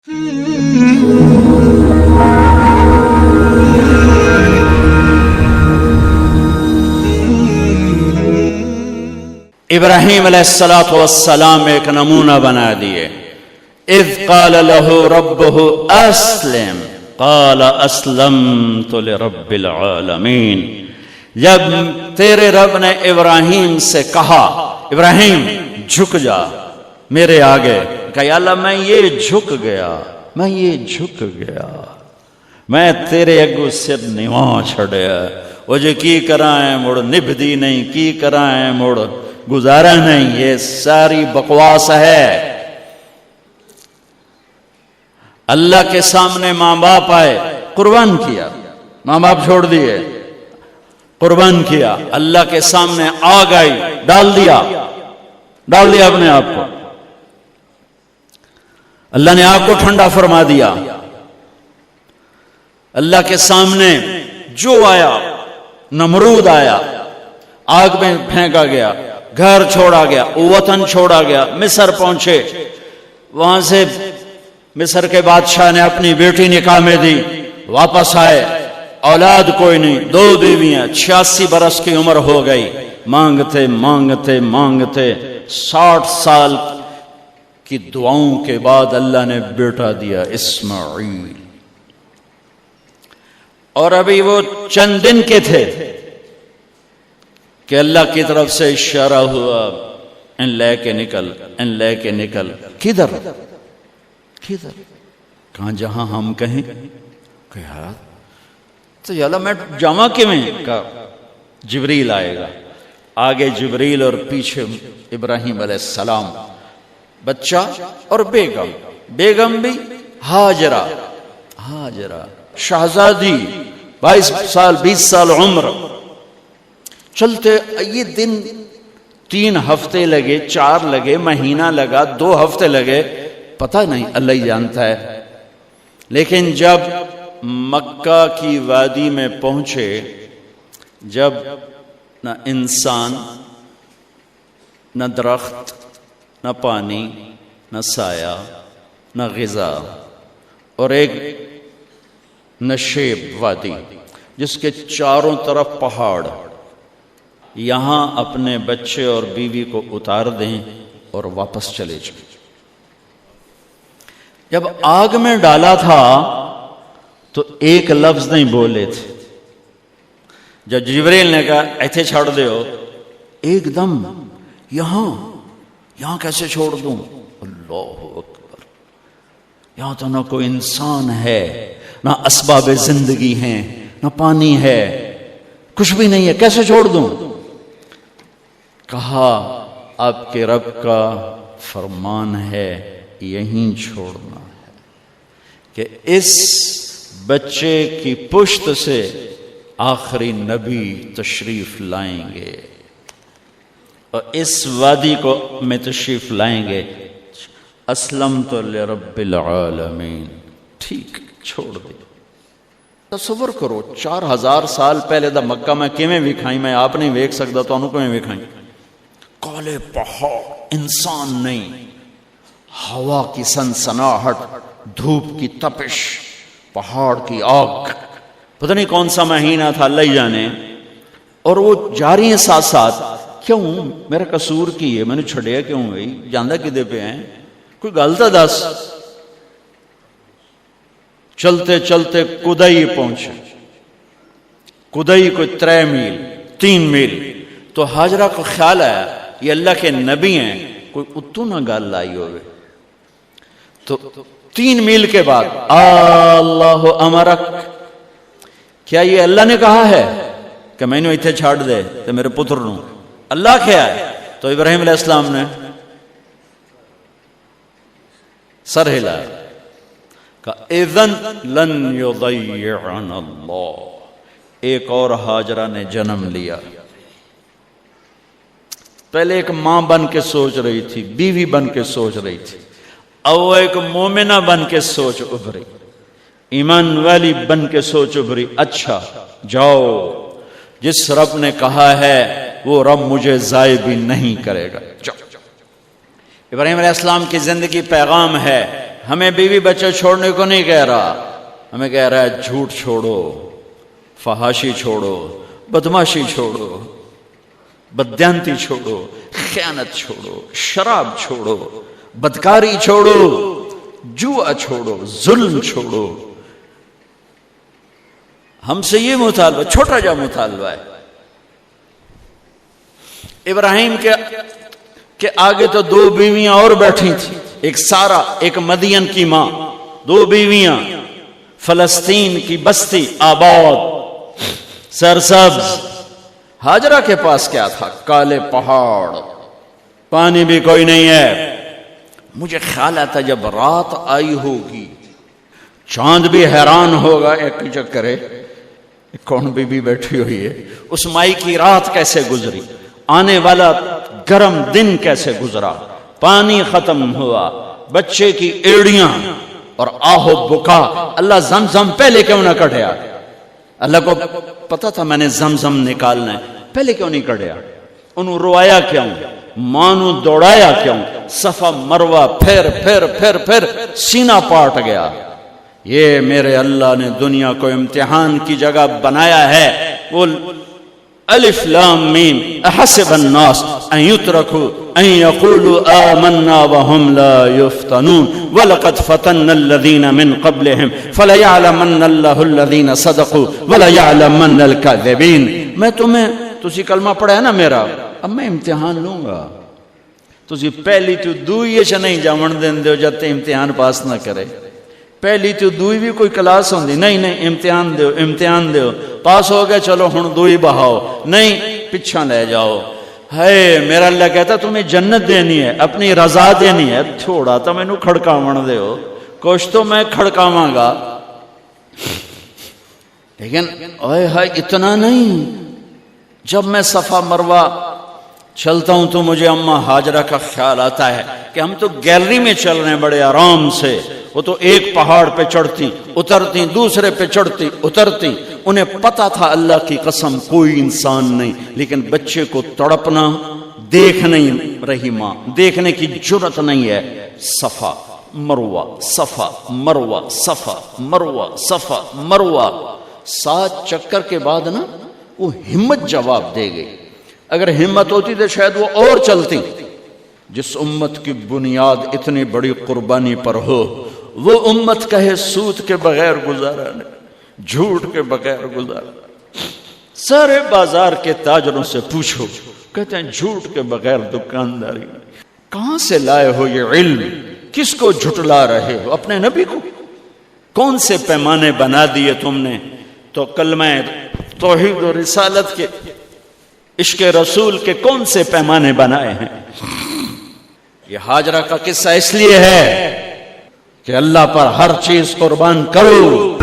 ابراہیم علیہ السلام ایک نمونہ بنا دیے. اذ قال له ربه اسلم قال اسلمت لرب العالمین. جب تیرے رب نے ابراہیم سے کہا ابراہیم جھک جا میرے آگے، کہ یا اللہ میں یہ جھک گیا، میں تیرے اگو سر نواں چھڑیا. وہ جو کی کرائیں مڑ نبھدی نہیں، کی کرائیں مڑ گزارا نہیں، یہ ساری بکواس ہے. اللہ کے سامنے ماں باپ آئے، قربان کیا، ماں باپ چھوڑ دیے، قربان کیا. اللہ کے سامنے آگ آئی، ڈال دیا اپنے آپ کو. اللہ نے آگ کو ٹھنڈا فرما دیا. اللہ کے سامنے جو آیا، نمرود آیا، آگ میں پھینکا گیا، گھر چھوڑا گیا، وطن چھوڑا گیا، مصر پہنچے. وہاں سے مصر کے بادشاہ نے اپنی بیٹی نکاح میں دی، واپس آئے، اولاد کوئی نہیں، 2 بیویاں، 86 برس کی عمر ہو گئی. مانگتے 60 سال کی دعاؤں کے بعد اللہ نے بیٹا دیا، اسماعیل. اور ابھی وہ چند دن کے تھے کہ اللہ کی طرف سے اشارہ ہوا، ان لے کے نکل. کدھر؟ کہاں جہاں ہم کہیں کہ یار تو یا اللہ میں جامع کیویں؟ کہا جبریل آئے گا. آگے جبریل اور پیچھے ابراہیم علیہ السلام، بچہ اور بیگم بھی ہاجرہ شہزادی، 22 سال 20 سال عمر. چلتے یہ دن 3 ہفتے لگے، 4 لگے، مہینہ لگا، 2 ہفتے لگے، پتہ نہیں، اللہ ہی جانتا ہے. لیکن جب مکہ کی وادی میں پہنچے، جب نہ انسان، نہ درخت، نہ پانی، نہ سایہ، نہ غذا، اور ایک نشیب وادی جس کے چاروں طرف پہاڑ، یہاں اپنے بچے اور بیوی کو اتار دیں اور واپس چلے جائیں. جب آگ میں ڈالا تھا تو ایک لفظ نہیں بولے تھے. جب جبریل نے کہا ایتھے چھوڑ دیو، ایک دم یہاں کیسے چھوڑ دوں؟ اللہ اکبر، یہاں تو نہ کوئی انسان ہے، نہ اسباب زندگی ہیں، نہ پانی ہے، کچھ بھی نہیں ہے، کیسے چھوڑ دوں؟ کہا آپ کے رب کا فرمان ہے یہیں چھوڑنا ہے، کہ اس بچے کی پشت سے آخری نبی تشریف لائیں گے اور اس وادی کو میں تشریف لائیں گے. اسلمت لرب العالمین. ٹھیک، چھوڑ دے. تصور کرو 4000 سال پہلے دا مکہ میں کیویں وکھائی، میں آپ نہیں ویکھ سکدا، تو انہوں کیویں وکھائی؟ کالے پہاڑ، انسان نہیں، ہوا کی سنسناہٹ، دھوپ کی تپش، پہاڑ کی آگ. پتہ نہیں کون سا مہینہ تھا، اللہ ہی جانے. اور وہ جاری ہیں ساتھ ساتھ. کیوں؟ میرا قصور کی ہے، میں نے چھڑیا کیوں ہوئی؟ جاندہ کدے پہ ہیں؟ کوئی غلطہ دس. چلتے چلتے کدئی پہنچے. کدئی کوئی 3 میل. تو ہاجرہ کو خیال آیا یہ اللہ کے نبی ہیں، کوئی اتو نہ گال لائی ہوئے. تو 3 میل کے بعد اللہ امرک، کیا یہ اللہ نے کہا ہے کہ میں نے اتنے چھاڑ دے تو میرے پتر نو؟ اللہ کیا ہے؟ تو ابراہیم علیہ السلام نے سر ہلایا، کہا اذن لن یضیعنا اللہ. ایک اور ہاجرہ نے جنم لیا. پہلے ایک ماں بن کے سوچ رہی تھی، بیوی بن کے سوچ رہی تھی، اب وہ ایک مومنہ بن کے سوچ ابھری، ایمان والی بن کے سوچ ابھری. اچھا جاؤ، جس رب نے کہا ہے وہ رب مجھے ضائع بھی نہیں کرے گا. ابراہیم علیہ السلام کی زندگی پیغام ہے ہمیں بیوی بچے چھوڑنے کو نہیں کہہ رہا، ہمیں کہہ رہا ہے جھوٹ چھوڑو، فحاشی چھوڑو، بدماشی چھوڑو، بددیانتی چھوڑو، خیانت چھوڑو، شراب چھوڑو، بدکاری چھوڑو، جوا چھوڑو، ظلم چھوڑو۔ ہم سے یہ مطالبہ، چھوٹا جا مطالبہ ہے۔ ابراہیم کے آگے تو 2 بیویاں اور بیٹھی تھیں، ایک سارا، ایک مدین کی ماں، 2 بیویاں، فلسطین کی بستی آباد، سرسبز۔ ہاجرہ کے پاس کیا تھا؟ کالے پہاڑ، پانی بھی کوئی نہیں ہے۔ مجھے خیال آتا جب رات آئی ہوگی، چاند بھی حیران ہوگا، ایک چیک کرے کون بی بی بیٹھی ہوئی ہے، اس مائی کی رات کیسے گزری، آنے والا گرم دن کیسے گزرا، پانی ختم ہوا، بچے کی ایڑیاں اور آہو بکا۔ اللہ زمزم پہلے کیوں نہ کڑھیا؟ اللہ کو پتا تھا میں نے زمزم نکالنا ہے، پہلے کیوں نہیں کڑھیا؟ انہوں روایا کیوں؟ مانو دوڑایا کیوں؟ صفا مروہ پھر پھر پھر پھر سینہ پاٹ گیا۔ یہ میرے اللہ نے دنیا کو امتحان کی جگہ بنایا ہے۔ وہ الف لام میم احسب الناس ان يتركوا ان يقولوا آمنا وهم لا يفتنون ولقد فتنا الذين من قبلهم فليعلمن الله الذين صدقوا وليعلمن الكاذبين۔ میں تسی کلمہ پڑھا ہے نا میرا، اب میں امتحان لوں گا۔ تسی پہلی تو دوئی چ نہیں جاون دین دیو جب تے امتحان پاس نہ کرے۔ پہلی تو دوئی بھی کوئی کلاس ہوندی نہیں، نہیں امتحان دیو، امتحان دیو، پاس ہو گئے چلو ہن دوئی بہاؤ، نہیں پچھا لے جاؤ۔ ہے میرا اللہ کہتا تمہیں جنت دینی ہے، اپنی رضا دینی ہے، تھوڑا تو میں نو کھڑکاون دیو، کچھ تو میں کھڑکاواں گا، لیکن اوے ہائے اتنا نہیں۔ جب میں صفا مروہ چلتا ہوں تو مجھے اماں ہاجرہ کا خیال آتا ہے کہ ہم تو گیلری میں چل رہے ہیں بڑے آرام سے، وہ تو ایک پہاڑ پہ چڑھتی اترتی، دوسرے پہ چڑھتی اترتی، انہیں پتا تھا اللہ کی قسم کوئی انسان نہیں، لیکن بچے کو تڑپنا دیکھ نہیں رہی ماں، دیکھنے کی جرت نہیں ہے۔ صفا مروہ، صفا مروہ، صفا مروہ، صفا مروہ، 7 چکر کے بعد نا وہ ہمت جواب دے گئی۔ اگر ہمت ہوتی تو شاید وہ اور چلتی۔ جس امت کی بنیاد اتنی بڑی قربانی پر ہو، وہ امت کہے سود کے بغیر گزارا نہیں، جھوٹ کے بغیر گزارا۔ سارے بازار کے تاجروں سے پوچھو، کہتے ہیں جھوٹ کے بغیر دکانداری۔ کہاں سے لائے ہو یہ علم؟ کس کو جھٹلا رہے ہو؟ اپنے نبی کو؟ کون سے پیمانے بنا دیے تم نے؟ تو کلمہ توحید و رسالت کے، عشق رسول کے کون سے پیمانے بنائے ہیں؟ یہ ہاجرہ کا قصہ اس لیے ہے کہ اللہ پر ہر چیز قربان کرو۔